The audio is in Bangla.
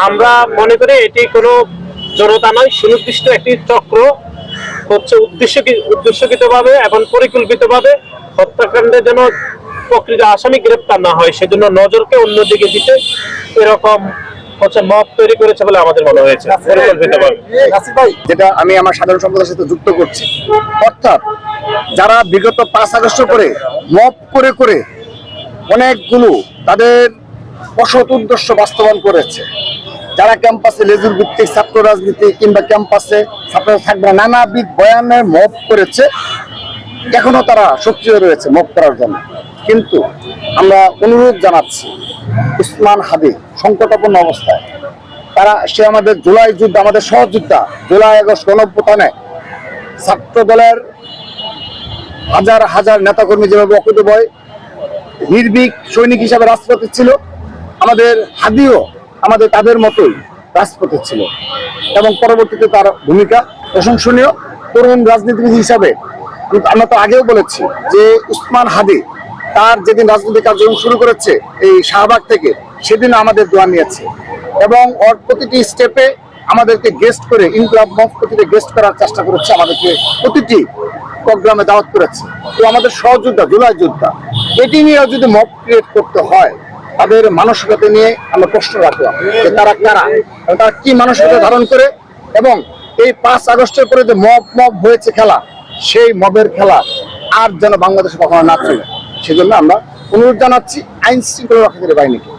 আমরা মনে করি এটি কোনো জনতা নয়, সুনির্দিষ্ট একটি চক্র হচ্ছে উদ্দেশ্যকৃতভাবে এবং পরিকল্পিতভাবে হত্যাকাণ্ডে যেন প্রকৃত আসামি গ্রেপ্তার না হয় সেজন্য নজরকে অন্যদিকে দিতে এরকম হচ্ছে মব তৈরি করেছে বলে আমাদের মনে হয়েছে পরিকল্পিতভাবে। যেটা আমি আমার সাধারণ সম্পাদকের সাথে যুক্ত করছি, অর্থাৎ যারা বিগত 5 আগস্টের পরে মব করে করে অনেকগুলো তাদের অসৎ উদ্দেশ্য বাস্তবায়ন করেছে, যারা ক্যাম্পাসে লেজুর ভিত্তিক ছাত্র রাজনীতি কিংবা ক্যাম্পাসে ছাত্র থাকবে নানাবিধ বয়ানের মব করেছে, এখনো তারা সক্রিয় রয়েছে মব করার জন্য। কিন্তু আমরা অনুরোধ জানাচ্ছি, উসমান হাদি সংকটাপন্ন অবস্থায়, সে আমাদের জুলাই যুদ্ধ, আমাদের সহযোদ্ধা, জুলাই আগস্ট গণঅভ্যুত্থানে ছাত্র দলের হাজার হাজার নেতাকর্মী যেভাবে অকুতোভয় নির্ভীক সৈনিক হিসাবে রাজপথে ছিল, আমাদের হাদিও আমাদের তাদের মতোই রাজপথে ছিল এবং পরবর্তীতে তার ভূমিকা প্রশংসনীয়। তরুণ রাজনীতিবিদ হিসাবে আমরা তো আগেও বলেছি যে উসমান হাদি তার যেদিন রাজনৈতিক কার্যক্রম শুরু করেছে এই শাহবাগ থেকে, সেদিন আমাদের দোয়া নিয়েছে এবং ওর প্রতিটি স্টেপে আমাদেরকে গেস্ট করে ইনকলাব মঞ্চ প্রতিটি গেস্ট করার চেষ্টা করেছে, আমাদেরকে প্রতিটি প্রোগ্রামে দাওয়াত করেছে। তো আমাদের সহযোদ্ধা, জুলাই যোদ্ধা, এটি নিয়ে যদি মব ক্রিয়েট করতে হয়, তাদের মানসিকতা নিয়ে আমরা প্রশ্ন রাখলাম যে তারা কারা, তারা কি মানসিকতা ধারণ করে, এবং এই 5 আগস্টের পরে যে মব হয়েছে খেলা, সেই মবের খেলা আর যেন বাংলাদেশে কখনো না চলে। সেজন্য আমরা অনুরোধ জানাচ্ছি আইন শৃঙ্খলা রক্ষাকারী বাহিনীকে